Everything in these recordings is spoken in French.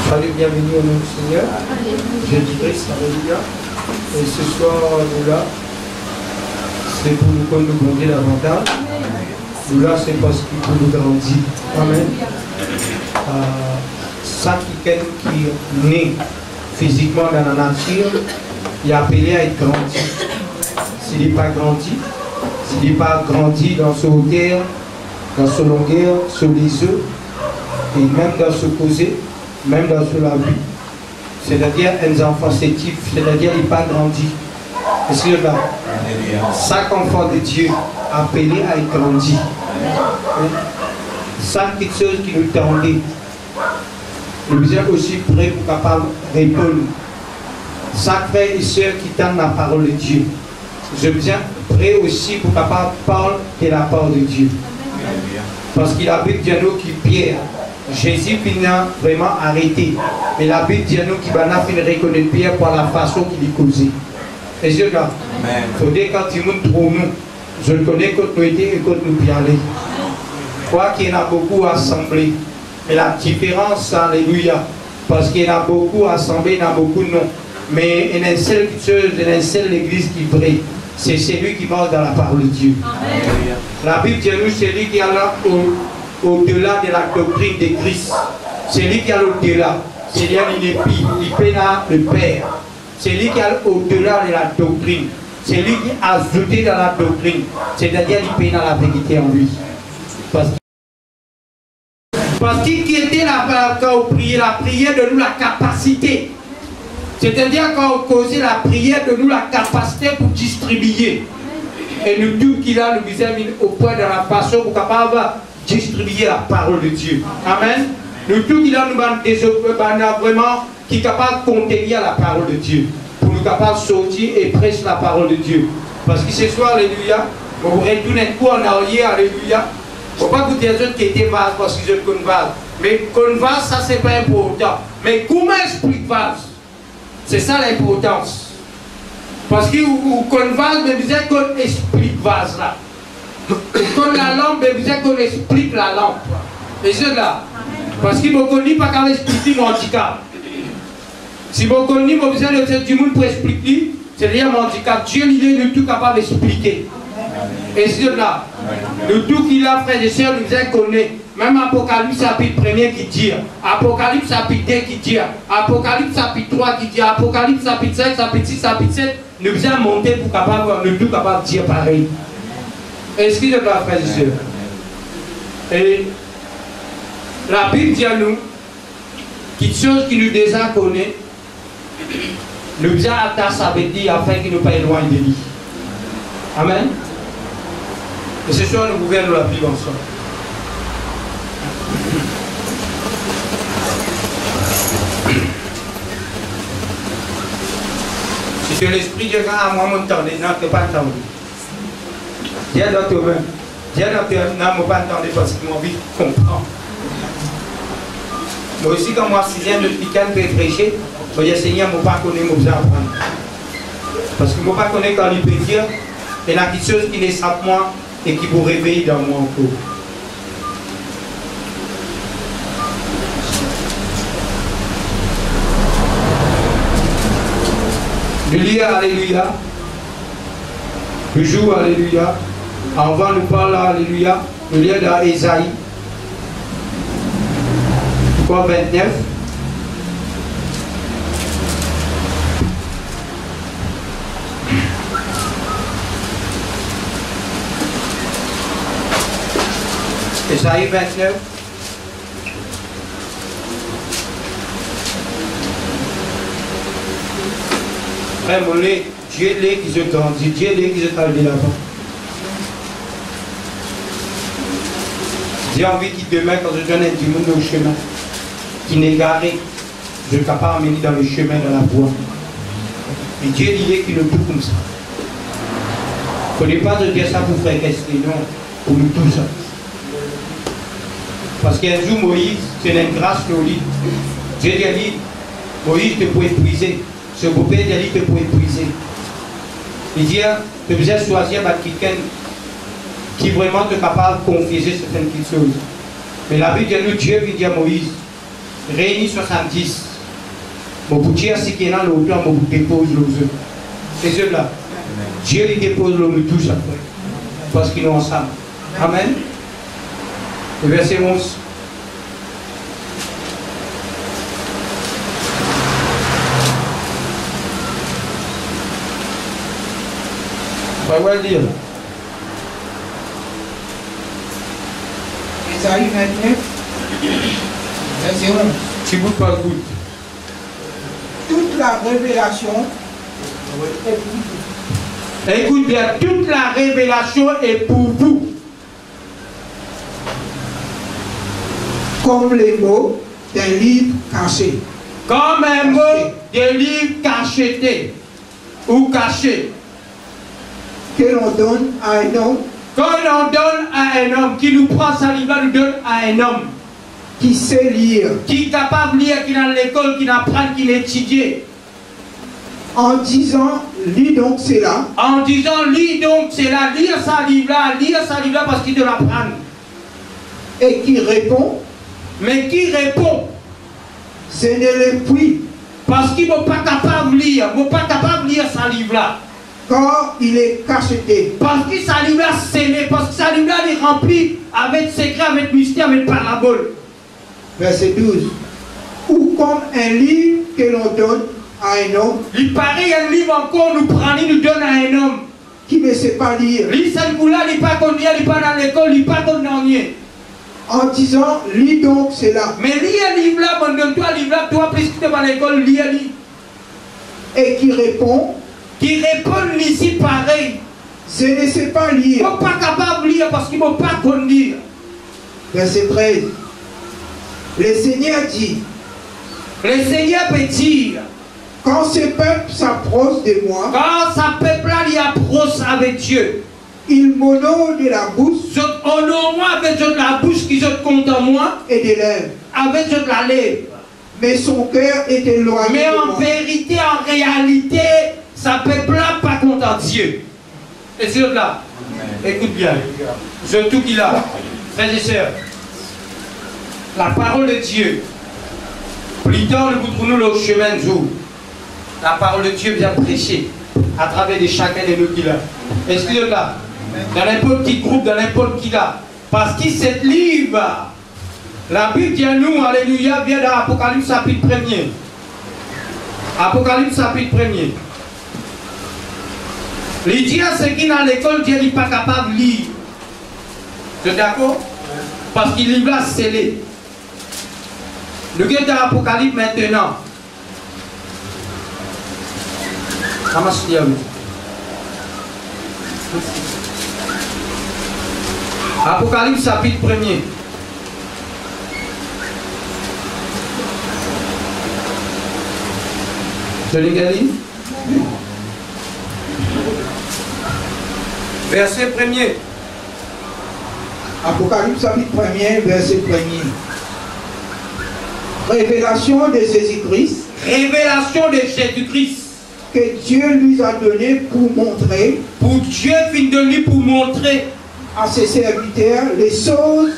Salut, bienvenue au nom du Seigneur. Jésus-Christ, alléluia. Et ce soir, nous là, c'est pour nous qu'on nous grandir davantage. Nous là, c'est parce qu'il faut nous grandir. Amen. Ça qui est né physiquement dans la nature, il est appelé à être grandi. S'il n'est pas grandi, s'il n'est pas grandi dans son hauteur, dans son longueur, sur les œufs, et même dans ce causé, même dans ce la vie, c'est-à-dire un enfant sétif, c'est-à-dire il n'est pas grandi. Est-ce que là, chaque enfant de Dieu appelé à être grandi, chaque quelque chose qui nous tendait, nous sommes aussi prêts pour capable de répondre. Chaque frère et soeur qui tend la parole de Dieu, je suis prêt aussi pour capable parler de la parole de Dieu. Parce qu'il a vu Dieu qui Pierre. Jésus finit vraiment arrêté. Mais la Bible dit à nous qu'il va reconnaître Pierre par la façon qu'il est causé. Et je regarde. Il faut dire quand il nous trouve nous, je le connais quand nous étions et quand nous y aller. Je crois qu'il y en a beaucoup assemblés. Mais la différence, alléluia, parce qu'il y en a beaucoup assemblés, il y en a beaucoup non. Mais il y a une seule chose, il y a une seule église qui brille. C'est celui qui marche dans la parole de Dieu. Amen. La Bible dit à nous, c'est lui qui est là au-delà de la doctrine de Christ. C'est lui qui est au-delà. C'est lui qui il paie le Père. C'est lui qui est au-delà de la doctrine. C'est lui qui a ajouté dans la doctrine. C'est-à-dire qu'il paie la vérité en lui. Parce qu'il était là quand on priait, la prière de nous la capacité. C'est-à-dire quand on causait la prière de nous la capacité pour distribuer. Et nous tout qu'il a, nous avons mis au point de la façon pour capable distribuer la parole de Dieu. Amen. Nous tout qu'il a, nous avons vraiment qui est capable de contenir la parole de Dieu. Pour nous capable de sortir et prêcher la parole de Dieu. Parce que ce soir, alléluia, on vous retourne un coup en arrière, alléluia. Il ne faut pas vous dire qui était vase parce que je connais vase. Mais qu'on vase, ça c'est pas important. Mais comment explique vase? C'est ça l'importance. Parce que qu'on vase, mais vous êtes qu'on explique vase là. Qu'on la lampe, mais vous êtes qu'on explique la lampe. Et c'est là. Parce que vous ne connaissez pas qu'à expliquer mon handicap. Si vous connaissez, vous avez du monde pour expliquer, c'est-à-dire mon handicap. Dieu, il est tout capable d'expliquer. Et c'est là. Le tout qu'il a, frères et sœurs, nous avons connu. Même Apocalypse chapitre 1er qui dit, Apocalypse chapitre 2 qui dit, Apocalypse chapitre 3 qui dit, Apocalypse chapitre 5, chapitre 6, chapitre 7, nous avons monté pour capable, nous tout capable de dire pareil. Excusez-moi, frères et sœurs. Et la Bible dit à nous, quelque chose qui nous déjà connaît, nous avons attaché à dire afin qu'il ne pas éloigne de lui. Amen. Et ce soir, nous pouvons nous la vivre ensemble. Si c'est l'esprit de Dieu, moi, mon temps, non, tu n'as pas entendu. Dis dans toi-même. Dis dans toi-même, non, je n'ai pas entendu parce que mon vie comprend. Moi aussi, quand moi, 6e de Pican, je peux prêcher, je dis, Seigneur, je ne pas connaître, je ne apprendre. Parce que je ne pas connaître quand il peut dire, il y a quelque chose qui n'échappe moi et qui vous réveille dans moi encore. Le lire, alléluia. Le jour, alléluia. Avant nous parler, alléluia. Le lire dans Ésaïe. Quoi, 29. Ésaïe 29. Frère, mon Dieu est qui se grandit, Dieu est qui se calme de l'avant. J'ai envie qu'il demain, quand je donne du monde au chemin, qui n'est garé, je ne peux pas amener dans le chemin, dans la voie. Mais Dieu il est qui le tout comme ça. Il ne faut pas te dire ça pour faire qu'est-ce non, pour nous tous. Parce qu'un jour, Moïse, c'est une grâce au lit. Dieu dit, Moïse te peut épuiser. Ce beau-père dit, te peut épuiser. Il dit, tu besoin choisir quelqu'un qui vraiment est capable de confesser certaines choses. Mais la Bible dit, Dieu dit à Moïse, Réunis 70. Mon boutier, c'est qu'il y a le plan, mon dépose le jeu. C'est ceux-là. Dieu les dépose le touche après. Parce qu'ils sont ensemble. Amen. Le verset 11. On va le dire. Isaïe 29, verset 11. Tu goûtes pas le goût. Toute la révélation est pour vous. Écoute bien, toute la révélation est pour vous. Comme les mots d'un livre caché. Comme un mot de livre cacheté ou caché. Que l'on donne à un homme. Quand on donne à un homme qui nous prend sa livre, nous donne à un homme Qui sait lire. qui est capable de lire, qui est dans l'école, qui apprend, qui l'étudie. En disant, lis donc cela. En disant, lis donc, c'est là, lire sa livre parce qu'il doit l'apprendre. Et qui répond, Mais qui répond? ce n'est le puits. Parce qu'il n'est pas capable de lire, il n'est pas capable de lire sa livre là. Car il est cacheté. Parce que sa livre là scellé, parce que sa livre là est remplie avec secret, avec mystère, avec parabole. Verset 12. Ou comme un livre que l'on donne à un homme Il paraît un livre encore, nous prend, il nous donne à un homme. qui ne sait pas lire. Lui, ça ne là, il n'est pas connu, il n'est pas dans l'école, il n'est pas connu dans rien. En disant, lis donc cela. Mais lis un livre là, mon donne-toi un livre là, toi, puisque tu es dans l'école, lis un livre. Et qui répond, Qui répond ici pareil. je ne sais pas Il lire. n'est pas capable de lire parce qu'il ne peut pas conduire. Verset 13. Le Seigneur dit, Le Seigneur peut dire, quand ce peuple s'approche de moi, quand sa peuple là, il approche avec Dieu, il m'honore de la bouche honore-moi avec la bouche qui se compte en moi, et des lèvres. avec la lèvre. Mais son cœur est éloigné Mais de en moi. vérité, en réalité, sa peuple là pas content de Dieu. Et c'est là. Écoute bien. Je tout qu'il a. Frères et sœurs. La parole de Dieu. Plus tard, nous trouvons le chemin de jour. La parole de Dieu vient prêcher à travers de chacun de nous qui a. Excusez-moi. Dans n'importe qui groupe, dans n'importe qui là. Parce que cette livre, la Bible dit à nous, alléluia, vient dans Apocalypse chapitre 1er. Apocalypse chapitre 1er. Il dit à ceux qui sont dans l'école, Dieu n'est pas capable de lire. Tu es d'accord? Parce qu'il livre là scellé. Nous sommes dans l'Apocalypse maintenant. Comment se dit? Apocalypse chapitre 1er. Je l'ai gagné. Verset 1er. Apocalypse chapitre 1er, verset 1er. Révélation de Jésus-Christ Révélation de Jésus-Christ. que Dieu lui a donné pour montrer Pour Dieu finit de lui pour montrer. à ses serviteurs les choses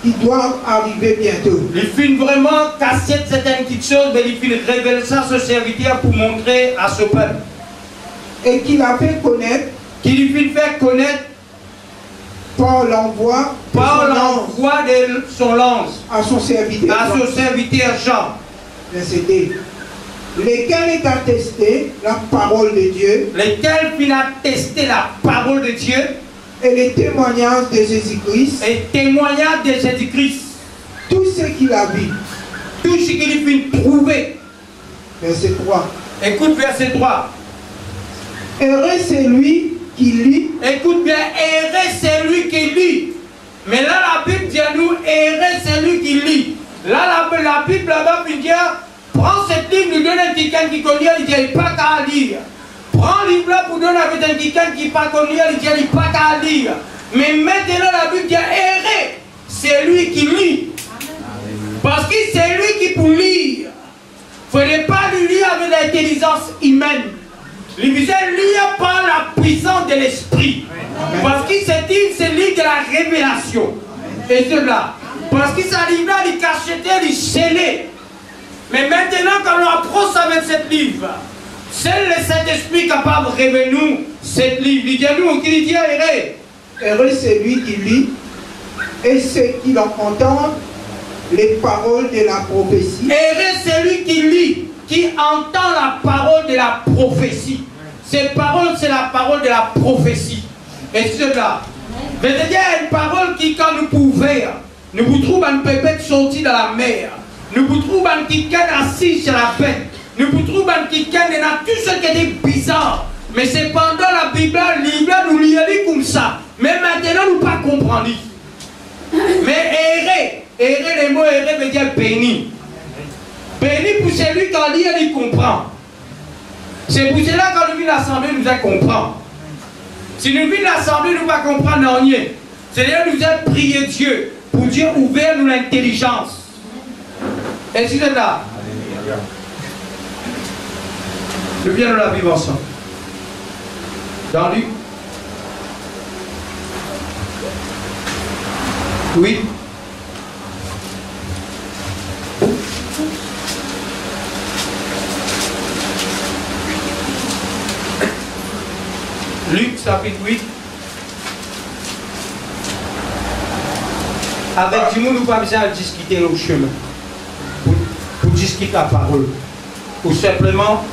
qui doivent arriver bientôt. Il finit vraiment casser certaines petites choses, mais il finit révéler ça à ce serviteur pour montrer à ce peuple. Et qu'il a fait connaître Qu'il finit faire connaître par l'envoi de par son ange l'envoi de son lance à son serviteur. à son serviteur Jean. Verset 2. Lesquels est attesté la parole de Dieu Lequel finit attester la parole de Dieu et les témoignages de Jésus-Christ, et témoignage de Jésus-Christ. tout ce qu'il a vu. Tout ce qu'il finit trouver. Verset 3. Écoute verset 3. Heureux c'est lui qui lit Écoute bien, erré c'est lui qui lit. Mais là la Bible dit à nous, erré c'est lui qui lit. Là la Bible là-bas peut dire, prends cette livre, nous donne à quelqu'un qui connaît, il dit, il n'est pas qu'à lire. Prends le livre là pour donner avec quelqu'un qui n'est pas connu, il dit, il n'est pas qu'à lire. Mais maintenant la Bible dit, erré c'est lui qui lit. Parce que c'est lui qui peut lire. Il ne faudrait pas lui lire avec l'intelligence humaine. Il faisait lire par la puissance de l'esprit. Parce que c'est livre de la révélation. Et cela. Parce que ça livre là, il cachetait, il scellait. Mais maintenant, quand on approche avec cette livre, seul le Saint-Esprit capable de révéler nous cette livre. Il dit à nous, qui dit à Héré. Heureux c'est lui qui lit et ceux qui entendent les paroles de la prophétie. Heureux c'est lui qui lit, qui entend la parole de la prophétie. Cette parole, c'est la parole de la prophétie. Et cela, c'est-à-dire une parole qui, quand nous pouvons, nous vous trouvons un bébé sorti de la mer, nous vous trouvons un quelqu'un assis sur la bête, nous vous trouvons un quelqu'un dans tout ce qui est bizarre. Mais cependant, la Bible nous lit comme ça. Mais maintenant, nous ne pas comprendre. Mais errer, le mot errer veut dire béni. Béni pour celui qui lit et il comprend. C'est pour cela quand nous venons l'assemblée, nous allons comprendre. Si nous venons l'assemblée, nous ne pas comprendre rien. C'est-à-dire nous allons prier Dieu pour Dieu ouvert nous l'intelligence. Et c'est là. Nous viens la vivre ensemble. Dans Luc. Oui. Luc chapitre 8. Avec du monde, nous pas besoin de discuter au chemin. Pour discuter la parole. Ou simplement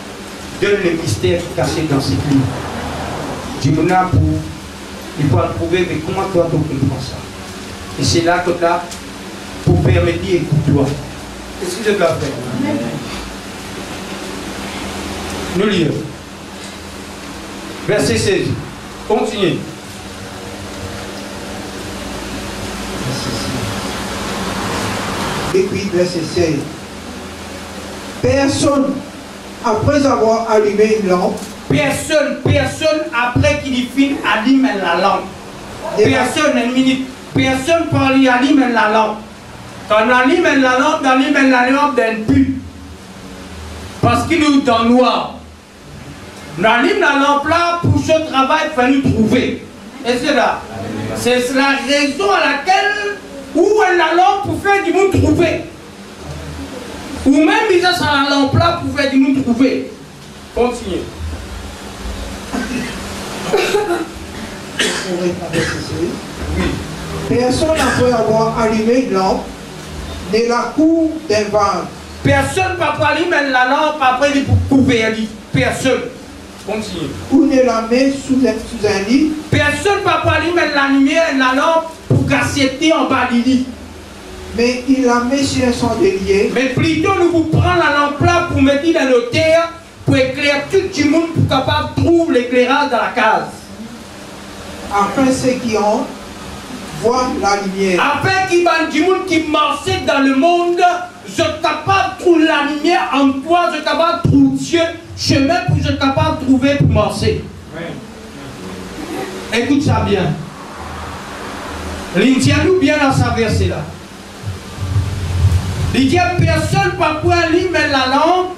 donne le mystère caché dans cette livre. Du monde pour il faut trouver mais comment toi tu comprends ça. Et c'est là que tu as pour permettre écoute-toi. Qu'est-ce que tu dois faire? Nous lisons. Verset 16. Continuez. Et puis, verset 16. Personne, après avoir allumé une lampe, personne après qu'il finisse allume la lampe. Personne, une minute. Personne peut allumer la lampe. Quand on allume la lampe d'un but. Parce qu'il est dans le noir. On allume la lampe là pour ce travail qu'il faut nous trouver. Et c'est là. C'est la raison à laquelle où la lampe pour faire du monde trouver. Ou même ils sont la lampe là pour faire du monde trouver. Continuez. Oui. Personne après avoir allumé une lampe ne la couvre d'un vase. Personne ne peut allumer la lampe après il pour couvrir. Personne. Continue. Ou ne la met sous un lit. Personne ne peut allumer la lumière, la lampe pour cassetter en bas du lit. Mais il la met sur un chandelier. Mais plutôt nous vous prenons la lampe là pour mettre dans nos terres pour éclairer tout le monde pour capable de trouver l'éclairage dans la case. Afin ceux qui ont voient la lumière. Afin qu'il y ait du monde qui marche dans le monde, je suis capable de trouver la lumière en toi, je suis capable de trouver Dieu, chemin pour je suis capable de trouver pour marcher. Oui. Écoute ça bien. L'indianou bien dans sa verset là. Il dit à personne par quoi allumer la lampe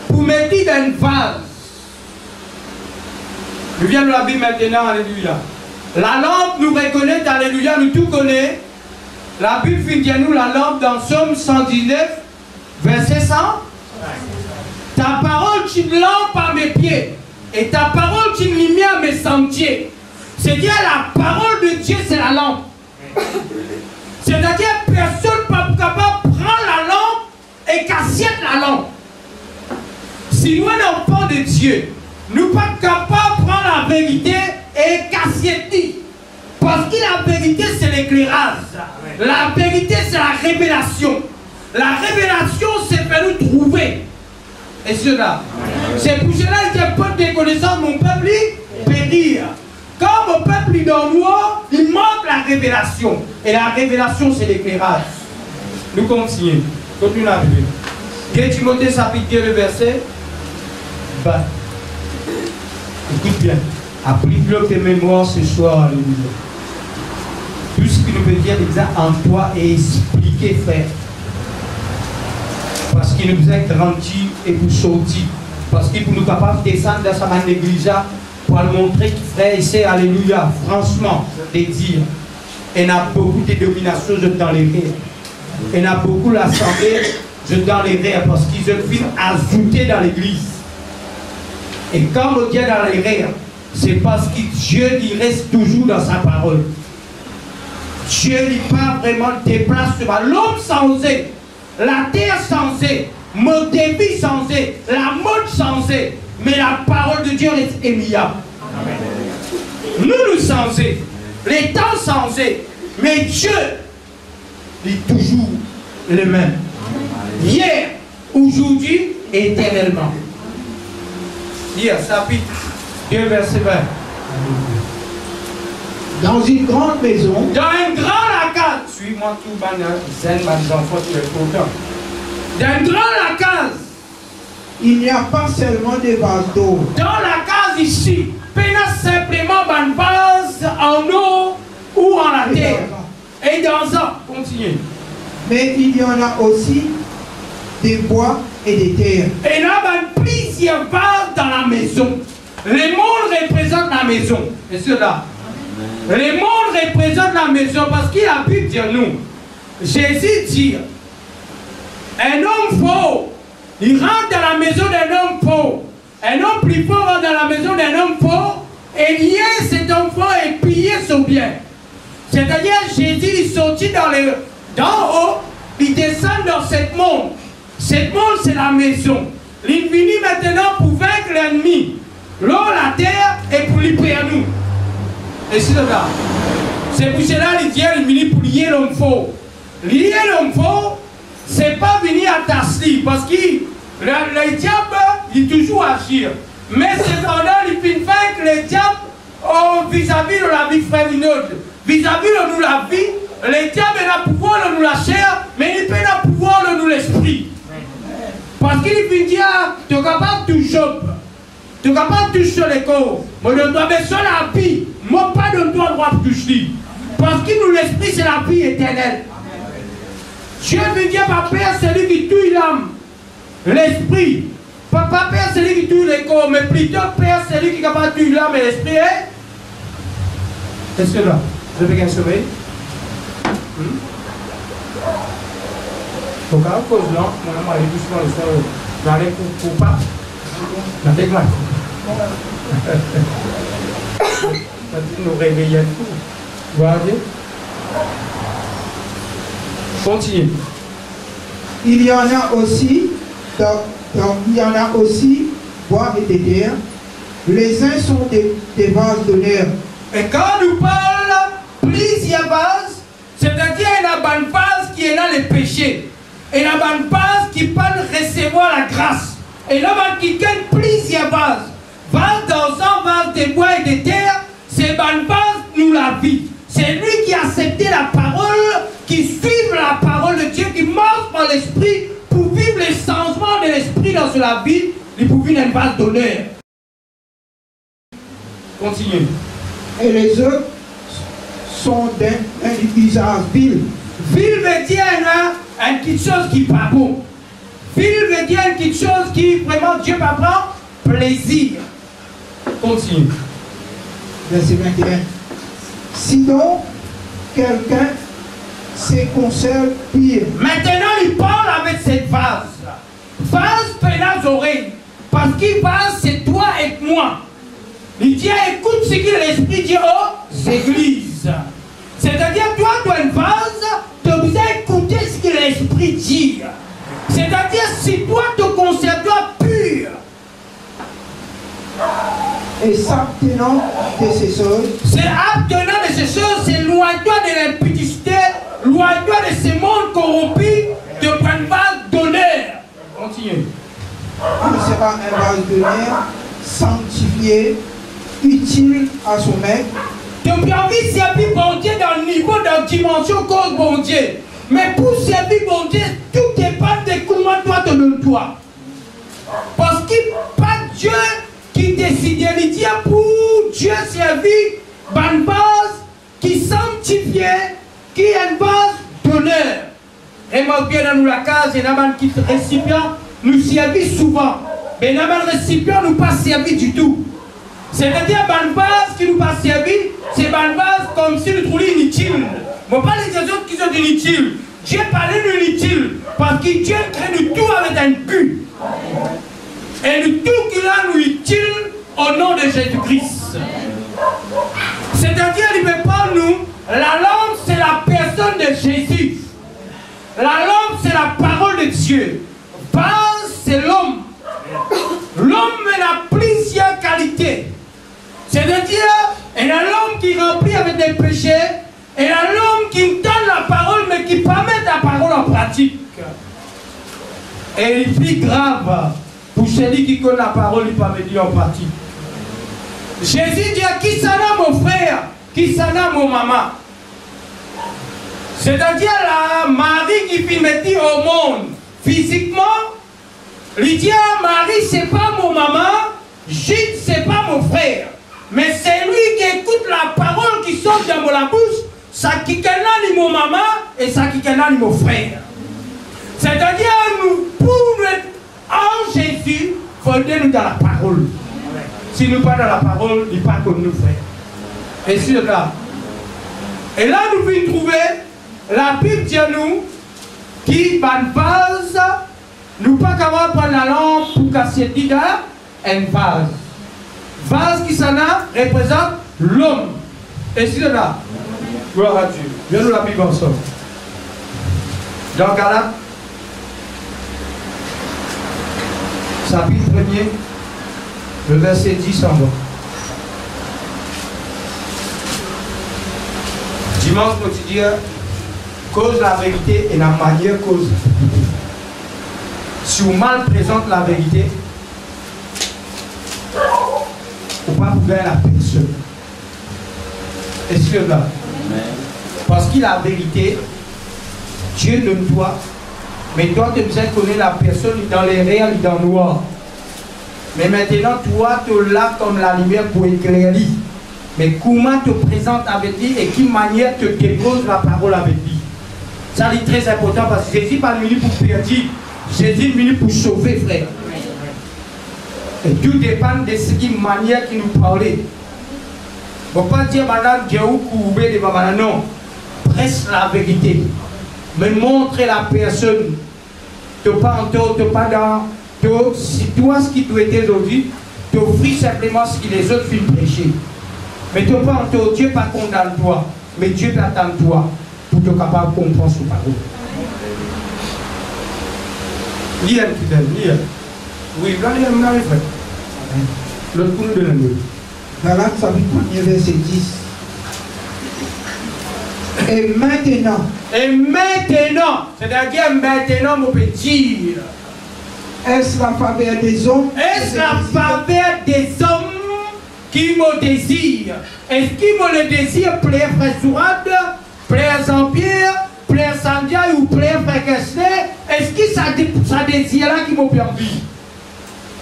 pour mettre dans une vase. Nous viens de la Bible maintenant, alléluia. La lampe nous reconnaît, alléluia, nous tout connaît. La Bible dit à nous la lampe dans Somme 119, verset 100. Ta parole est une lampe à mes pieds et ta parole est une lumière à mes sentiers. C'est-à-dire la parole de Dieu, c'est la lampe. C'est-à-dire personne n'est capable de prendre la lampe et casser la lampe. Si nous, un enfant de Dieu, nous ne sommes pas capables de prendre la vérité et casser. Parce que la vérité, c'est l'éclairage. La vérité, c'est la révélation. La révélation, c'est faire nous trouver. Et cela. C'est pour cela que j'ai pas de connaissance, mon peuple périr. Quand mon peuple est dans nous, il manque la révélation. Et la révélation, c'est l'éclairage. Nous continuons. Continuons à vivre. 2 Timothée, chapitre 2, le verset. Bah. Écoute bien. Applique-le tes mémoires ce soir. Alléluia. Tout ce qui nous veut dire en toi et expliquer, frère. Parce qu'il nous a grandi et pour sortir. Parce qu'il nous capable de descendre dans sa main d'église pour le montrer, frère et sœur, alléluia, franchement, de dire. Il y a beaucoup de dominations dans les rêves. Il y a beaucoup l'assemblée dans les rires parce qu'ils ont fini ajouter dans l'église. Et quand on dit dans les rires, c'est parce que Dieu il reste toujours dans sa parole. Dieu n'est pas vraiment déplacé. L'homme changé, la terre changée, mode de vie changé, la mode changée, mais la parole de Dieu reste immuable. Nous changés, les temps changés, mais Dieu est toujours le même. Hier, aujourd'hui, éternellement. Hier, chapitre 2, verset 20. Dans une grande maison, dans une grande case, suis-moi tout, mes enfants, tu es content. Dans une grande case, il n'y a pas seulement des vases d'eau. Dans la case ici, pas simplement une vase en eau ou en la terre. Et dans un, continuez. Mais il y en a aussi des bois et des terres. Et là, il y a plusieurs vases dans la maison. Le monde représente la maison. Et cela. Le monde représente la maison parce qu'il habite en nous. Jésus dit, un homme faux, il rentre dans la maison d'un homme faux. Un homme plus fort rentre dans la maison d'un homme faux et lier cet homme faux et piller son bien. C'est-à-dire, Jésus est sorti d'en haut, il descend dans ce monde. Ce monde, c'est la maison. Il finit maintenant pour vaincre l'ennemi. L'eau, la terre, et pour libérer nous. Et c'est là. C'est pour cela qu'il dit il finit pour lier l'homme faux. Lier l'homme faux, c'est pas venir à tasser, parce que le diable, il toujours agir. Mais cependant, il finit vaincre le diable vis-à-vis de la vie frère d'une autre. Vis-à-vis de nous la vie, le diable a le pouvoir de nous la chair, mais il peut le pouvoir de nous l'esprit. Parce qu'il finit dire, tu es capable de toucher. Tu es capable de toucher les corps. Mais tu dois besoin de la vie. Moi, pas de toi droit de toucher. Parce que nous, l'esprit, c'est la vie éternelle. Dieu veut dire, papa, c'est lui qui tue l'âme. L'esprit. Papa, Père, c'est lui qui tue les corps. Mais plutôt, Père, c'est lui qui est capable de tuer l'âme et l'esprit. Est-ce que là, vous avez quelqu'un surveillé? Donc, à cause là, mon homme allait doucement le soir. J'allais pour pas. La déclare. Ça dit nous réveiller tout. Voilà. Continue. Il y en a aussi, il y en a aussi, bois et des terres. Les uns sont des vases d'honneur. Et quand nous parlons plusieurs vases, c'est-à-dire il y a une vase qui est là le péché. Et il y a une vase qui peut recevoir la grâce. Et là, qui gagne plusieurs vases. Vase d'argent, vase de bois et de terre, c'est une vase nous la vie. C'est lui qui a accepté la parole, qui suit la parole de Dieu, qui marche par l'esprit pour vivre les changements de l'esprit dans la vie, et pour vivre une vase d'honneur. Continue. Et les autres sont d'un usage vil. Vil veut dire une petite chose qui n'est pas bon. Vil veut dire une petite chose qui vraiment Dieu va prendre plaisir. Continue. Verset 21. Sinon, quelqu'un se conserve pire. Maintenant, il parle avec cette vase. Vase plein les oreilles. Parce qu'il vase, c'est toi et moi. Il dit, écoute ce que l'Esprit dit aux églises. C'est-à-dire, toi, tu as une vase, tu as besoin d'écouter ce que l'Esprit dit. C'est-à-dire, si toi, tu conserves pur. Et s'abstenant de ces choses. C'est abstenant de ces choses, c'est loin-toi de l'impudicité, loin-toi de ce monde corrompu, de prendre une vase d'honneur. Continue. Il sera un vase d'honneur, sanctifié, utile à son maître. Tu as envie de servir bon Dieu dans le niveau de la dimension cause bon Dieu. Mais pour servir bon Dieu, tout dépend de comment toi te donnes toi. Parce que pas Dieu qui décide, il dit pour Dieu servir une base qui sanctifie, qui est une base d'honneur. Et moi, bien dans la case, et dans le récipient, nous servir souvent. Mais dans le récipient, nous pas servir du tout. C'est-à-dire, une base qui nous pas servi, c'est une base comme si nous trouvions inutile. Mais pas les autres qui sont inutiles. Dieu parlait de l'utile. Parce que Dieu crée nous tout avec un but. Et le tout qu'il a nous utile au nom de Jésus-Christ. C'est-à-dire, il ne veut pas nous. La lampe, c'est la personne de Jésus. La lampe, c'est la parole de Dieu. Vase, c'est l'homme. L'homme, il a plusieurs qualités. C'est-à-dire, il y a l'homme qui remplit avec des péchés, et il y a l'homme qui donne la parole, mais qui pas mettre la parole en pratique. Et il est plus grave pour celui qui connaît la parole, il ne pas mettre en pratique. Jésus dit, qui s'en a mon frère, qui s'en a mon maman. C'est-à-dire la Marie qui fit mettre au monde physiquement, lui dit, Marie, c'est pas mon maman, Jude, c'est pas mon frère. Mais c'est lui qui écoute la parole qui sort de la bouche, ça qui est mon maman et ça qui est mon frère. C'est-à-dire, nous, pour être en Jésus, il faut être dans la parole. Si nous ne sommes pas dans la parole, il n'est pas comme nous, frères. Et sur là. Et là, nous venons trouver la Bible dit nous qui va vase, nous pas capables de prendre la lampe pour casser un vase. Vase qui s'en a représente l'homme. Et sur là. Gloire à Dieu. Viens nous la Bible ensemble. Dans Galates, chapitre 1er, le verset 10 en bas. Dimanche quotidien, cause la vérité et la manière cause. Si vous mal présente la vérité, vous ne pouvez pas vous gagner la personne. Et c'est là. Parce que la vérité, Dieu donne toi, mais toi tu as besoin de connaître la personne dans les réels et dans le noir. Mais maintenant, toi, tu es là comme la lumière pour éclairer. Mais comment te présente avec lui et quelle manière te dépose la parole avec lui. Ça, c'est très important parce que Jésus n'est pas venu pour perdre. Jésus est venu pour sauver, frère. Et tout dépend de ce qui manière qui nous parlait. Il ne faut pas dire, madame, Dieu ou couvert de madame. Non. Presse la vérité. Mais montre la personne. Tu n'es pas en tort, tu n'es pas dans. Si toi, ce qui doit être aujourd'hui, tu offres simplement ce que les autres films prêcher. Mais tu n'es pas en tort, Dieu pas condamne toi. Mais Dieu t'attend toi pour te capable de comprendre son parole. Lire, lire. Oui, là, il y a un frère. L'autre coup de l'année. Galates chapitre 1er, verset 10. Et maintenant, c'est-à-dire maintenant, mon petit, est-ce la faveur des hommes? Est-ce la faveur des hommes qui me désirent? Est-ce qui me le désire, Frère Frère Sourade, Frère Jean-Pierre, Frère Sandia ou Frère Frère Kessler? Est-ce que ça désire là qui m'a perdu?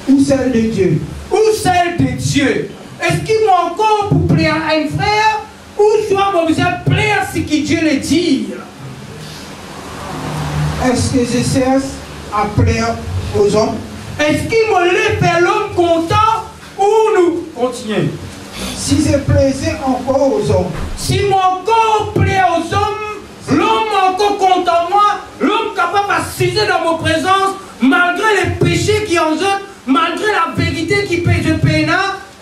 Ou celle de Dieu? Ou celle de Dieu? Est-ce qu'il m'a encore pour plaire à un frère? Ou soit mon besoin de plaire ce que Dieu le dit? Est-ce que je cesse à plaire aux hommes? Est-ce qu'il me laisse faire l'homme content ou nous continuons? Si je plaisais encore aux hommes. Si mon corps plaît aux hommes, l'homme encore content de moi, l'homme capable d'assister dans mon présence, malgré les péchés qui en eux, malgré la vérité qui pèse de peine,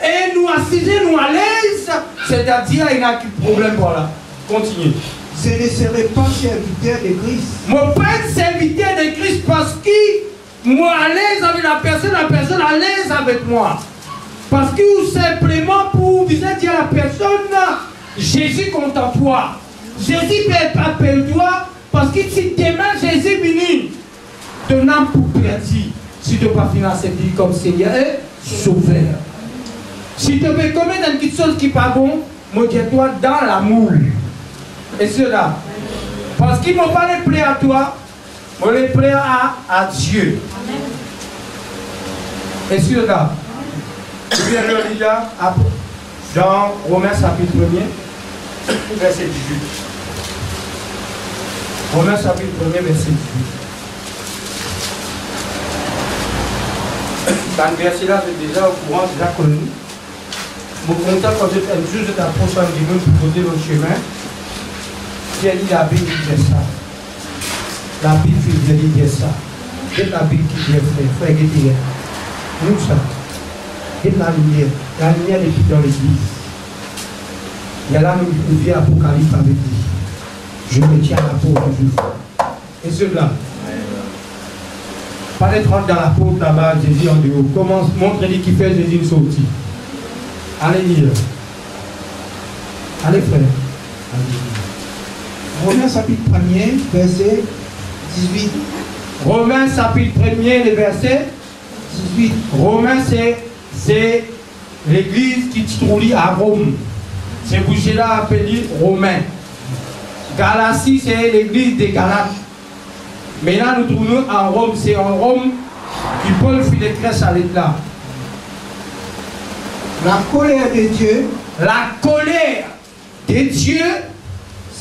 et nous assister, nous à l'aise, c'est-à-dire il n'y a qu'un problème, voilà. Continuez. Je ne serai pas serviteur de Christ. Mon père serviteur de Christ parce que moi à l'aise avec la personne à l'aise avec moi. Parce que simplement pour vous dire à la personne, Jésus compte en toi. Jésus appelle-toi parce que si demain Jésus vient, ton âme pour perdu, si tu ne peux pas financer vie comme Seigneur et sauveur. Si tu veux commettre une chose qui n'est pas bon, moi-toi dans l'amour. Et cela, parce qu'ils ne m'ont pas les prêts à toi, on les prêts à Dieu. Et cela, je viens de lire dans Romains chapitre 1er, verset 18. Romains chapitre 1er, verset 18. Dans le verset là, vous êtes déjà au courant, déjà connu. Mon contact, quand je un jour, je t'approche un petit peu pour poser le chemin. Qui a dit la Bible, dit ça. La Bible qui dit ça. C'est la Bible qui dit frère qui dit nous ça. C'est la lumière est dans l'église. Il y a là nous vient Apocalypse avec lui. Je me tiens à la porte du feu. Et ceux-là. Pas d'être dans la porte là-bas, Jésus en dehors. Commence, montre-lui qui fait Jésus une sortie. Allez lire. Allez frère. Romains chapitre 1er, verset 18. Romains chapitre 1er, le verset 18. Romains, c'est l'église qui se trouve à Rome. C'est pour cela appelé Romain. Galatie, c'est l'église des Galates. Mais là, nous trouvons en Rome. C'est en Rome qui Paul fit les crèches à l'état. La colère de Dieu. La colère de Dieu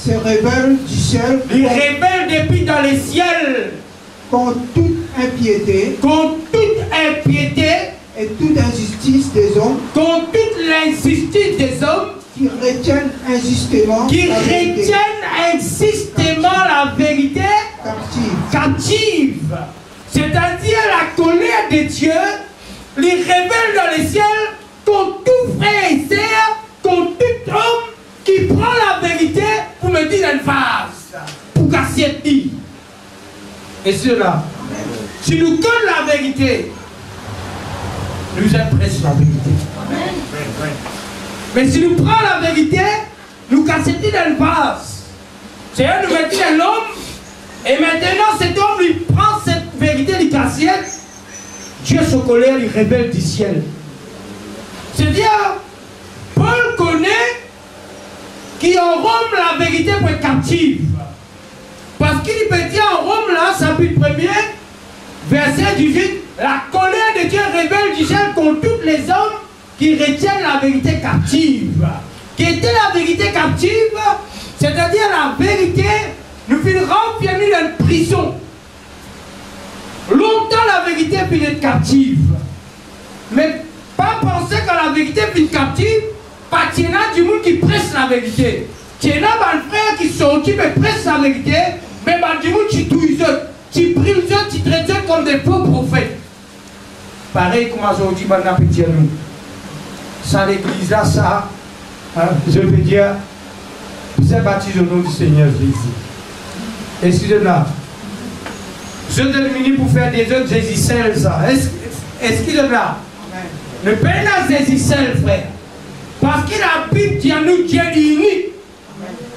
se révèle du ciel. Il révèle depuis dans les ciels. Contre toute impiété. Contre toute impiété. Et toute injustice des hommes. Contre toute l'injustice des hommes. Qui retiennent injustement. Qui retiennent injustement la vérité. Captive. C'est-à-dire la colère de Dieu. Il révèle dans les ciels. Contre tout frère et sœur. Contre tout homme. Qui prend la vérité pour me dire une face. Pour casser dit. Et cela. Si nous connaissons la vérité. Nous impressons la vérité. Mais si nous prenons la vérité, nous cassons dans le vase. C'est un nous mettons un homme, et maintenant cet homme lui prend cette vérité du cassiette. Dieu se colère, il révèle du ciel. C'est-à-dire, Paul connaît qu'en Rome, la vérité peut être captive. Parce qu'il peut dire en Rome, là, chapitre 1er, verset 18, la colère de Dieu révèle du ciel contre tous les hommes qui retiennent la vérité captive. Qui était la vérité captive, c'est-à-dire la vérité, nous finirons enfermés dans une prison. Longtemps la vérité peut être captive. Mais pas penser que la vérité peut être captive, parce qu'il y a du monde qui presse la vérité. Il y a un frère qui sortit mais presse la vérité, mais du monde qui touille, qui brille, qui traite comme des faux prophètes. Pareil comme aujourd'hui, maintenant, petit nous. Sans l'église là, ça, hein, je veux dire, c'est baptisé au nom du Seigneur Jésus. Excusez-moi. Je termine pour faire des autres Jésus seul, ça. Excusez-moi. Ne pas la Jésus seul, frère. Parce que la Bible dit à nous Dieu unique.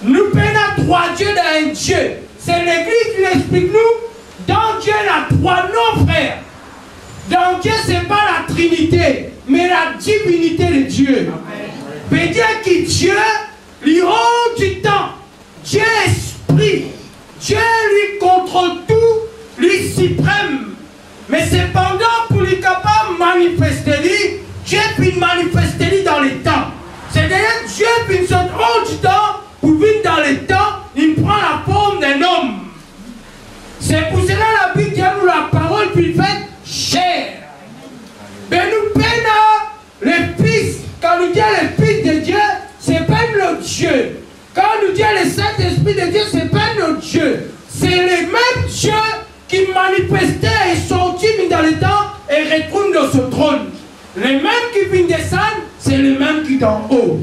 Nous prenons trois dieux dans un Dieu. C'est l'église qui explique nous. Dans Dieu, il y a trois noms, frère. Dans Dieu, ce n'est pas la Trinité, mais la divinité de Dieu. Peut dire que Dieu, lui haut du temps, Dieu esprit, Dieu lui contrôle tout, lui suprême. Mais cependant, pour lui capable de manifester, Dieu peut manifester dans les temps. C'est-à-dire Dieu peut se haut du temps, pour vivre dans les temps, il prend la forme d'un homme. C'est pour cela la Bible dit nous la parole puis fait chair. Mais nous peinons les fils. Quand nous disons les fils de Dieu, c'est pas notre Dieu. Quand nous disons le Saint-Esprit de Dieu, c'est pas notre Dieu. C'est les mêmes dieux qui manifestaient et sortis dans les temps et retournent dans ce trône. Les mêmes qui viennent descendre, c'est les mêmes qui sont en haut.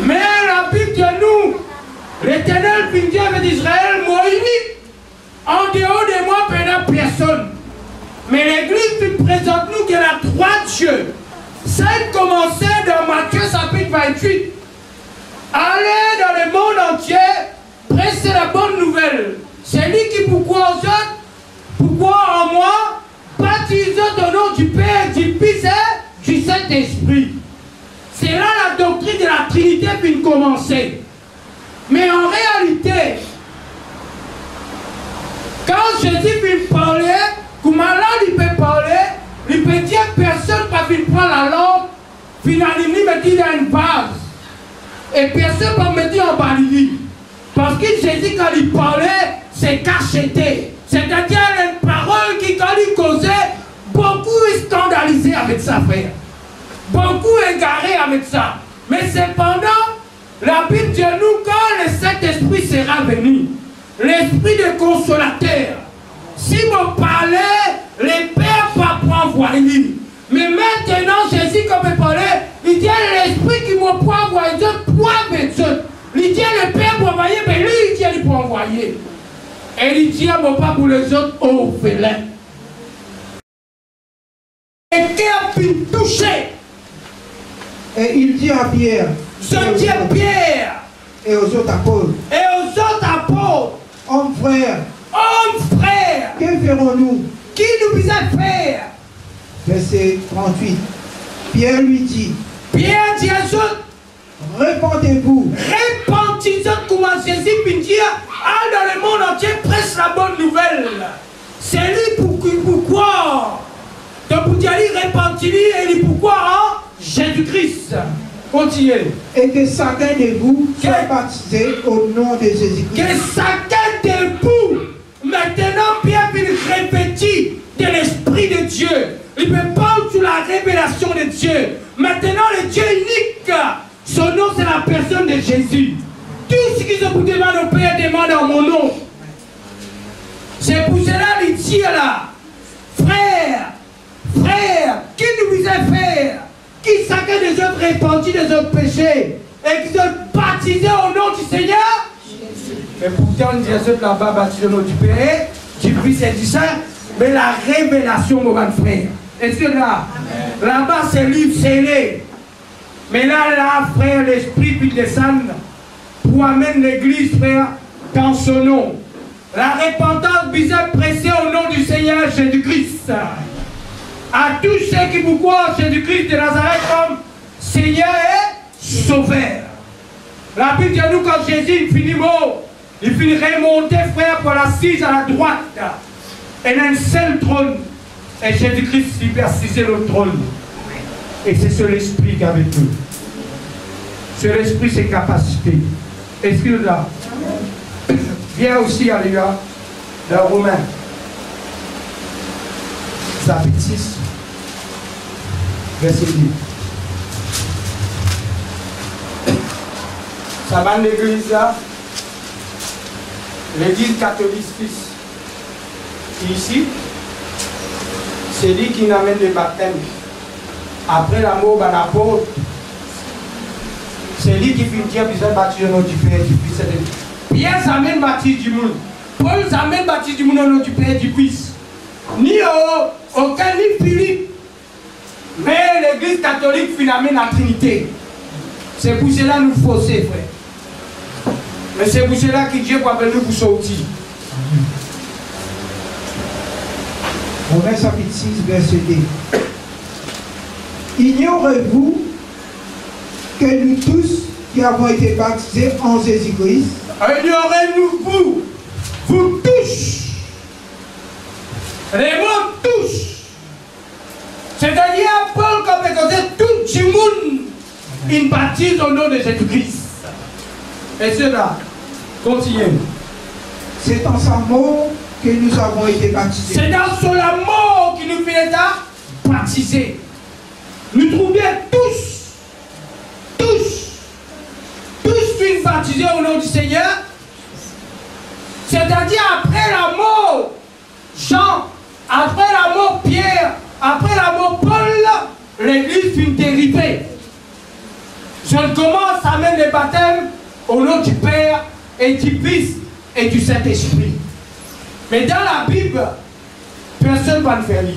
Mais la Bible de nous, l'Éternel dit avec Israël, moi unique. En dehors de moi, il n'y a personne. Mais l'Église présente nous qu'il y a trois dieux. Ça a commencé dans Matthieu chapitre 28. Allez dans le monde entier, prêchez la bonne nouvelle. C'est lui qui pourquoi aux autres, pourquoi en moi, baptisez au nom du Père, du Fils et du Saint-Esprit. C'est là la doctrine de la Trinité puis commencer. Mais en réalité, quand Jésus vient parler, comment là il peut parler, il peut dire personne pas vient prendre la langue, finalement il me dit il y a une base. Et personne ne peut me dire en Bali. Parce que Jésus quand il parlait, c'est cacheté. C'est-à-dire une parole qui quand il causait, beaucoup est scandalisé avec ça, frère. Beaucoup égaré avec ça. Mais cependant, la Bible dit nous quand le Saint-Esprit sera venu, l'esprit de consolateur. Si vous parlez, les pères pas pour envoyer. Mais maintenant, Jésus, comme il parlait, il dit l'esprit qui m'a pour envoyer, il dit le père pour envoyer, mais lui, il dit pour envoyer. Et il dit pas pour les autres orphelins. Et qui a pu toucher. Et il dit à Pierre. Je dis à Pierre. Et aux autres apôtres. Hommes frères. Que ferons-nous? Qui nous vise à faire? Verset 38. Pierre lui dit. Pierre dit à eux. Répandez-vous. Répandez-vous comment Jésus peut dire. Dans le monde entier presse la bonne nouvelle. C'est lui pourquoi. Donc pour dire répandez-vous et lui pourquoi hein? Jésus-Christ. Continuez. Et que chacun de vous soit baptisé au nom de Jésus-Christ. Que chacun de vous, maintenant Pierre vient répéter de l'Esprit de Dieu. Il me parle sur la révélation de Dieu. Maintenant le Dieu unique, son nom c'est la personne de Jésus. Tout ce qu'ils vous demandent au Père demande en mon nom. C'est pour cela qu'il dit là, frère, qui nous vous a fait? Qui chacun des autres répandit des autres péchés et qui sont baptisés au nom du Seigneur. Mais pourtant, Jésus là-bas baptisé au nom du Père, du Fils et du Saint, mais la révélation, mon frère. Est-ce que là-bas, c'est livre scellé. Mais là, frère, l'Esprit puis descend pour amener l'Église, frère, dans son nom. La repentance vise à presser au nom du Seigneur Jésus-Christ. À tous ceux qui vous croient en Jésus-Christ de Nazareth comme Seigneur et Sauveur. La Bible dit à nous quand Jésus finit mort, il finit remonter, frère, pour l'assise à la droite. Et il a un seul trône. Et Jésus-Christ supersisait le trône. Et c'est ce l'Esprit qui est avec nous. Ce l'Esprit, ses capacités. Excuse-moi. Viens aussi, alléluia, dans Romains. Chapitre 6, verset 10. Ça va l'église là. L'église catholique suisse. Ici, c'est lui qui amène le baptême. Après la mort de l'apôtre, c'est lui qui finit dire que vous êtes baptisé au nom du Père, du Fils et du Fils. Pierre s'amène baptise du monde. Paul s'amène baptise du monde au nom du Père et du Fils. Ni aucun ni Philippe. Mais l'église catholique finalement la Trinité. C'est pour cela que nous fausser, frère. Mais c'est pour cela que Dieu va venir pour sortir. Romains chapitre 6, verset 2. Ignorez-vous que nous tous qui avons été baptisés en Jésus-Christ, ignorez-vous, vous tous. Les mots tous. C'est-à-dire, Paul, comme il tout le monde, il baptise au nom de Jésus-Christ. Et cela, continue. C'est en sa mort que nous avons été baptisés. C'est dans son mort qui nous fait baptiser. Nous trouvons tous furent baptisés au nom du Seigneur. C'est-à-dire, après la mort, Jean, après la mort Pierre, après la mort Paul, l'église fut dérivée. Je commence à mettre le baptême au nom du Père et du Fils et du Saint-Esprit. Mais dans la Bible, personne ne va le faire lire.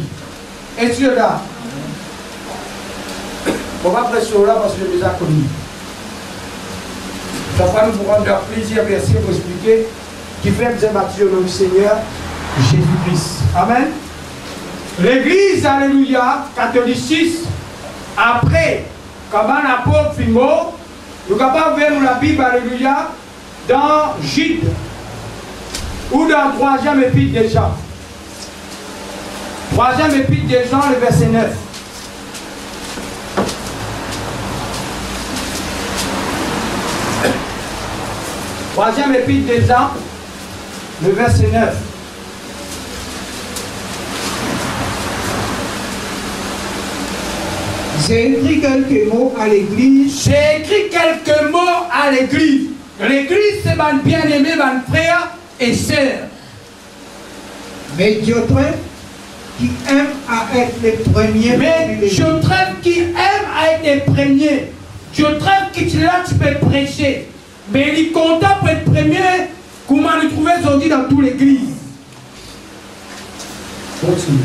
Est-ce que là? On va presser là parce que je les ai connus. Ça va nous rendre plaisir, merci pour expliquer qui fait bien baptiser au nom du Seigneur Jésus-Christ. Amen. L'église, alléluia, catholicisme, après, quand l'apôtre fut mort, nous sommes capables de voir la Bible, alléluia, dans Jude, ou dans le 3e épître de Jean. 3e épître de Jean, le verset 9. Troisième épître de Jean, le verset 9. J'ai écrit quelques mots à l'église. J'ai écrit quelques mots à l'église. L'église, c'est mon bien-aimé, mon frère, et sœurs. Mais Diotrephe, qui aime à être les premiers. Mais Diotrephe qui aime à être les premiers. Diotrephe qui là tu peux prêcher. Mais il est content pour être premier. Comment le trouver aujourd'hui dans toute l'église. Continue.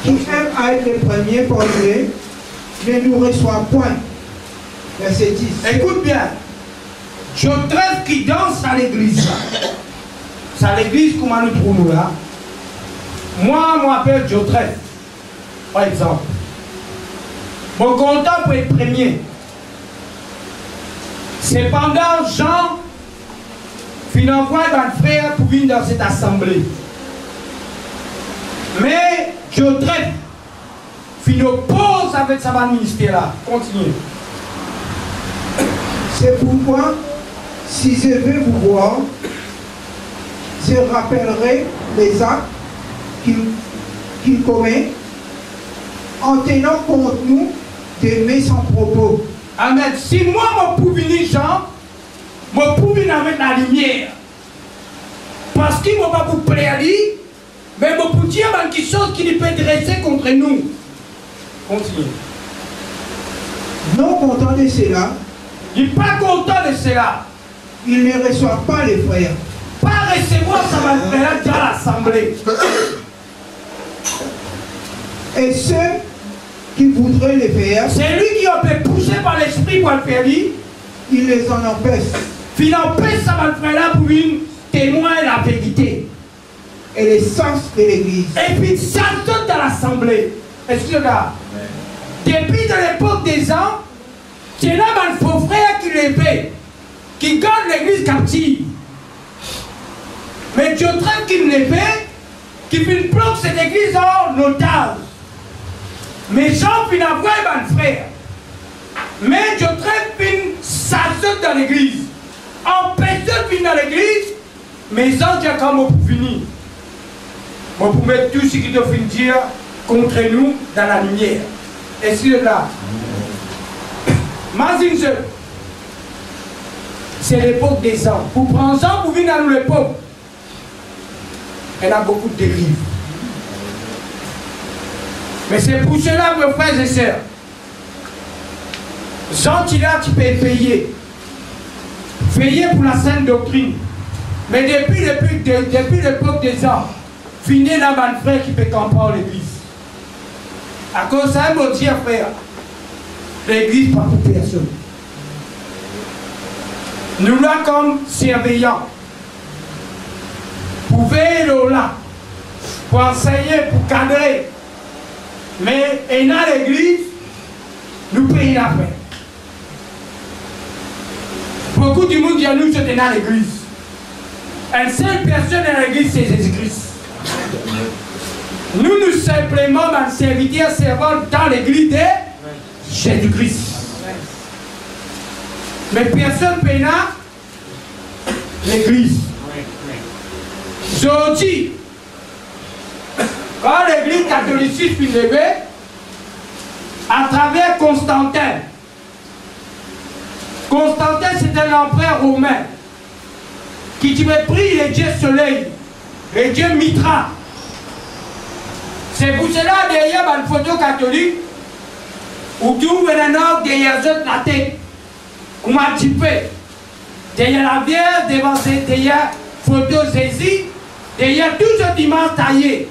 Qui aime à être les premiers portés, ne nous reçoit point. Verset 10. Écoute bien. Diotrephe qui danse à l'église. C'est à l'église comment nous trouvons là. Moi, je m'appelle Diotrephe. Par exemple. Mon content pour être premier. Cependant, Jean envoie un frère pour venir dans cette assemblée. Mais Diotrephe oppose avec sa ministère là. Continue. C'est pourquoi, si je veux vous voir, je rappellerai les actes qu'il commet en tenant contre nous de méchants propos. Amen. Si moi, je peux venir, Jean, je peux venir avec la lumière. Parce qu'il ne va pas vous plaire, mais je peux dire quelque chose qui peut dresser contre nous. Continue. Non content de cela, il n'est pas content de cela. Il ne reçoit pas les frères. Pas recevoir sa frère dans l'assemblée. Et ceux qui voudraient les faire, c'est lui qui a été poussé par l'esprit pour le faire. Il les en empêche. Il empêche sa frère pour une témoin la vérité. Et les sens de l'église. Et puis ça saute dans l'assemblée. Est-ce que là, depuis de l'époque des ans, c'est là un faux frère qui l'élevait, qui garde l'église captive. Mais Diotrephe qui l'élevait, qui bloque cette église en otage. Mais Jean finit à voir un frère. Mais Diotrephe finit s'assoit dans l'église. Empêche de finir dans l'église, mais Jean dit comment pour finir. On peut mettre tout ce qui doit dire contre nous dans la lumière. Est-ce que là? Imagine, c'est l'époque des ans. Pour prendre Jean, pour venir dans l'époque, elle a beaucoup de dérives. Mais c'est pour cela, mes frères et sœurs, Jean Tila, tu peux payer. Veiller pour la sainte doctrine. Mais depuis l'époque des ans, finir là, un frère qui peut comprendre l'église. À cause de ça, mon Dieu, frère, l'église pas pour personne. Nous là comme surveillants, pour veiller là, pour enseigner, pour cadrer. Mais et dans l'église, nous payons la paix. Beaucoup du monde dit à nous, c'est dans l'église. Une seule personne dans l'église, c'est Jésus-Christ. Nous simplement un serviteur servant dans l'église de Jésus-Christ. Mais personne ne peut l'église. Je dis, quand l'église catholique fut levée, à travers Constantin, Constantin c'est un empereur romain qui devait prier les dieux soleil, les dieux Mitra. C'est pour cela, derrière une photo catholique, où tu ouvres un ordre derrière la tête, comme un petit peu. Derrière la Vierge, derrière la photo Jésus, derrière tout ce dimanche taillé.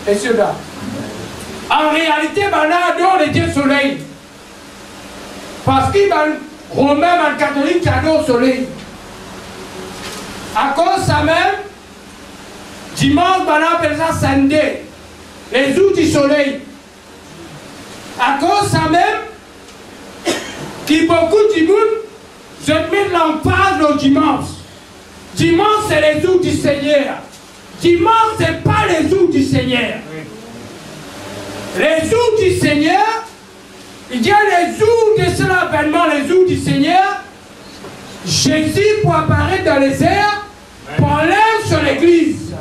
Et cela. En réalité, on adore les dieux soleil. Parce qu'il y a un romain, un catholique qui adore le soleil. À cause de ça même, dimanche, on appelle ça Sunday, les jours du soleil. À cause de ça même, qui beaucoup de monde, je mets l'emphase le dimanche. Dimanche, c'est les jours du Seigneur. Dimanche, ce n'est pas les jours du Seigneur. Les jours du Seigneur, il y a les jours de cet avènement, les jours du Seigneur. Jésus, pour apparaître dans les airs, parler sur l'église.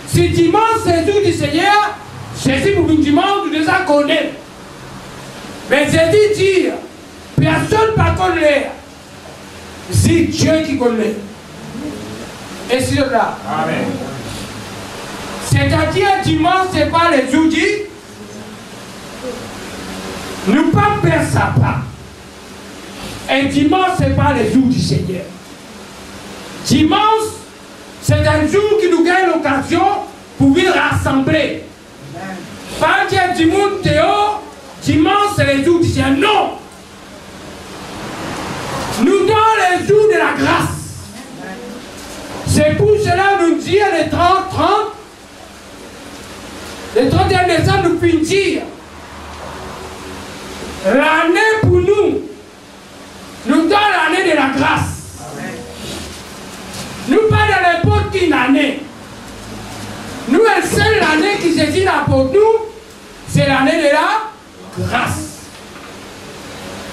Si dimanche, c'est le jour du Seigneur, Jésus, pour une dimanche, nous déjà connaît. Mais Jésus dit, personne ne connaît. C'est Dieu qui connaît. Et c'est là. Amen. C'est-à-dire, dimanche, ce n'est pas les outils. Nous pas faire ça pas. Et dimanche, ce n'est pas les jours du Seigneur. Dimanche, c'est un jour qui nous donne l'occasion pour venir rassembler. Pas qu'il y a du monde Théo, dimanche, c'est les jours du Seigneur. Non. Nous donnons les jours de la grâce. C'est pour cela que nous disons les 30, le 31 décembre, nous finissons l'année pour nous. Nous donnons l'année de la grâce. Nous pas de n'importe quelle année. Nous, la seule année qui se dit là pour nous, c'est l'année de la grâce.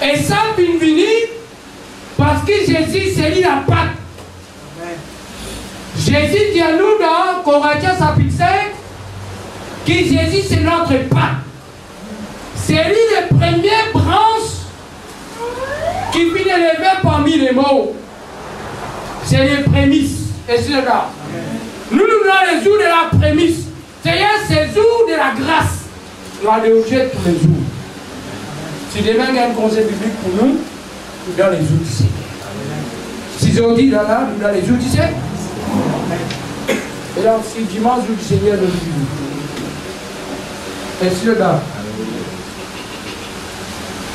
Et ça finit parce que Jésus c'est lui la Pâque. Jésus dit à nous dans Corinthiens chapitre 5 que Jésus c'est notre Pâque. C'est lui la première branche qui finit élevé parmi les morts. C'est les prémices. Et c'est là. Nous nous donnons les jours de la prémisse. C'est-à-dire ces jours de la grâce. Nous allons objet tous les jours. Si demain il y a un conseil biblique pour nous, nous donnons les jours du Seigneur. Si je dis là, nous donnons les jours du Seigneur. Et donc si dimanche, jour du Seigneur, nous disons. Et c'est là.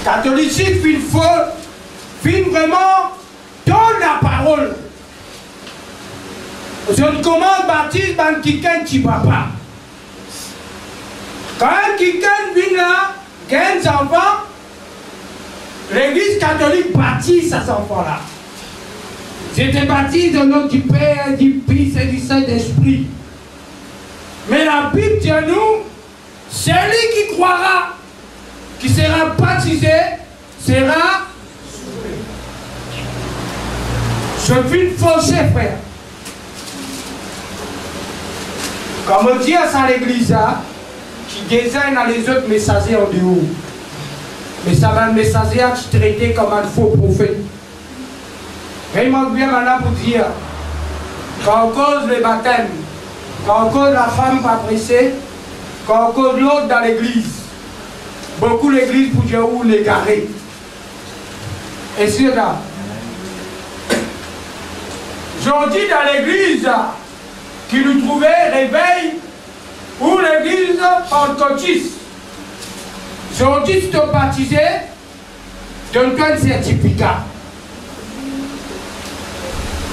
Catholicisme, il faut vraiment donner la parole. Je ne commande baptiste dans quelqu'un qui ne va pas. Quand quelqu'un vient là, il y a un enfant, l'église catholique baptise ces enfants-là. Je te baptise au nom du Père, du Fils et du Saint-Esprit. Mais la Bible dit à nous, celui qui croira, qui sera baptisé, sera sauvé. Je suis faussé, frère. Comme on dit à l'église, qui désigne les autres messagers en dehors. Mais ça va le messager qui traité comme un faux prophète. Mais il manque bien maintenant pour dire, quand on cause le baptême, quand on cause la femme pas pressée, quand on cause l'autre dans l'église, beaucoup l'église pour dire où les garer. Et c'est là. Je dis dans l'église, qui nous trouvait réveil ou l'église pentecôtiste. Je dis si tu es baptisé, donne-toi un certificat.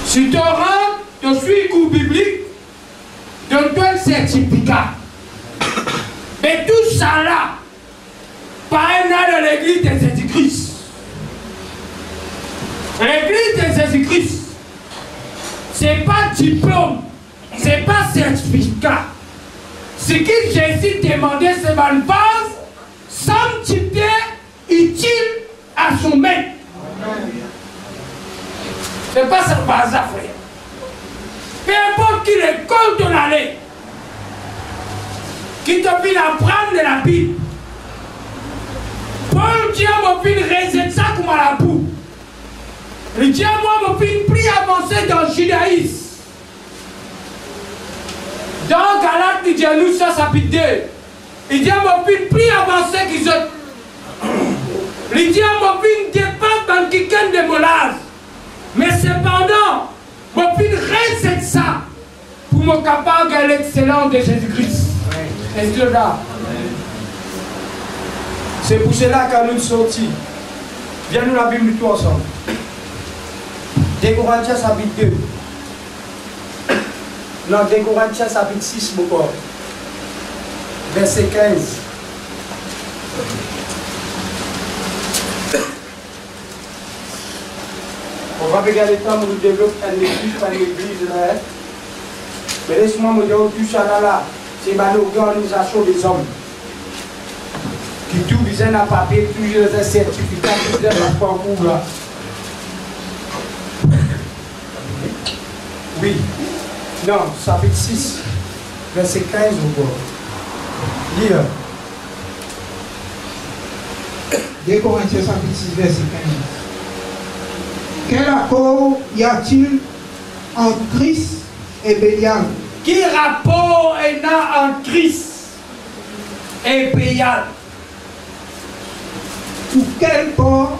Si tu rentres, tu suis cours biblique, donne-toi un certificat. Mais tout ça là, pas un an dans l'église de Jésus-Christ. L'église de Jésus-Christ, c'est pas diplôme. C'est pas certificat. Ce que Jésus demandait, c'est une base sanctifiée, utile à son maître. C'est pas ça par hasard, frère. Peu importe qui l'école de l'année, qui te fait apprendre de la Bible. Paul dit à mon fils, récite ça comme à la boue. Il dit à moi, mon fils, plus avancé dans le judaïsme. Dans Galates, il dit à nous, ça chapitre 2. Il dit à mon fils, plus avancé qu'ils ont. Il dit à mon fils, dépasse dans quelqu'un de molage. Mais cependant, mon fils reste ça pour me capable de l'excellence de Jésus-Christ. Est-ce que là? C'est pour cela qu'à nous sortis. Viens nous la Bible tout ensemble. 2 Corinthiens chapitre 2. Non, 2 Corinthiens chapitre 6, mon corps. Verset 15. On va regarder le temps où nous développons une église par l'église. Mais laisse-moi me dire, tout ça là, c'est l'organisation des hommes. Qui tout besoin d'un papier, toujours un certificat, tout un passeport pour là. Oui. Non, chapitre 6, verset 15 au bord. Lire. 2 Corinthiens chapitre 6, verset 15. Quel accord y a-t-il entre Christ et Bélial? Quel rapport est là entre Christ et Bélial? Ou quel port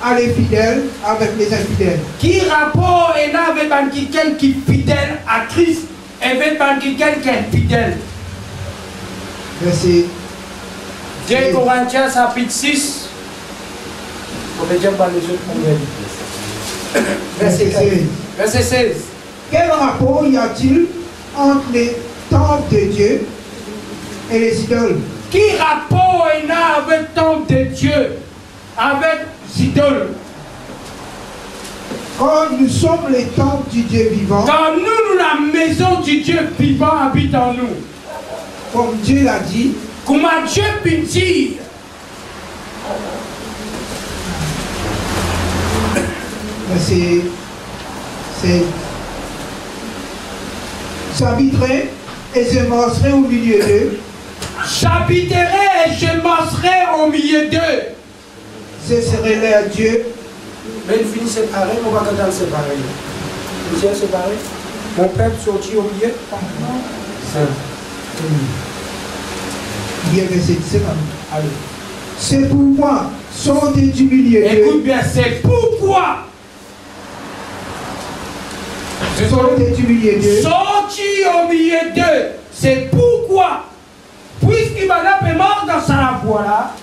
a les fidèles avec les infidèles? Quel rapport est là avec quelqu'un qui est fidèle à Christ et avec quelqu'un qui est fidèle? Verset 2 Corinthiens chapitre 6. On va dire par les autres combien? Verset 16. Quel rapport y a-t-il entre les temples de Dieu et les idoles? Quel rapport est là avec le temple de Dieu, avec les idoles? Quand nous sommes les temples du Dieu vivant, Quand nous, la maison du Dieu vivant habite en nous. comme Dieu l'a dit, Comment Dieu peut dire? c'est j'habiterai et je marcherai au milieu d'eux. J'habiterai et je marcherai au milieu d'eux. Je serai leur Dieu. Mais il finit séparé, on va quand même séparer. Vous êtes séparé? Mon peuple sorti au milieu? Il y a verset 17. Allez. C'est pourquoi sortez du milieu d'eux. Écoute bien, c'est pourquoi. Sortez du milieu d'eux. Sorti au milieu d'eux. C'est pourquoi. Puisqu'il est mort dans sa voie là.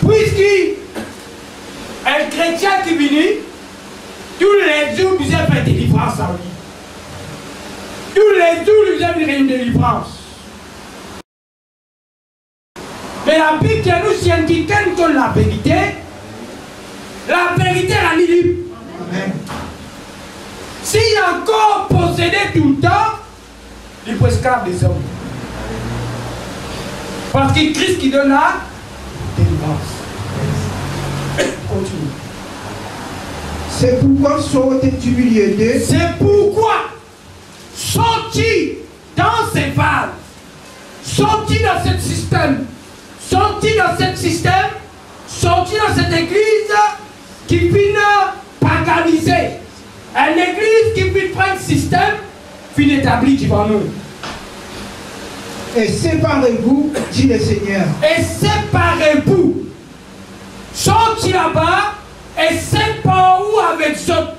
Puisqu'il un chrétien qui vient, tous les jours, vous avez fait délivrance en lui. Tous les jours, vous avez fait une délivrance. Mais la Bible qui nous scientifique que la vérité la nuit libre. Amen. S'il est encore possédé tout le temps, il faut esclave des hommes. Parce que Christ qui donne la délivrance. Continue. C'est pourquoi sortez du milieu d'eux. C'est pourquoi sorti dans ces vagues, sorti dans ce système, sorti dans ce système, sorti dans cette église qui finit paganisée. Une église qui finit prendre un système, finit établi devant nous. Et séparez-vous, dit le Seigneur. Et séparez-vous. Sorti là-bas et séparez-vous avec autres.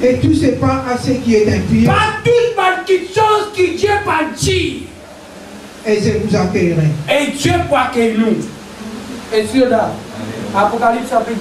Et tout c'est pas à ce qui est impur. Pas toutes les choses que Dieu va dire. Et je vous accueillerai. Et Dieu va accueillir nous. Et Dieu là, Apocalypse chapitre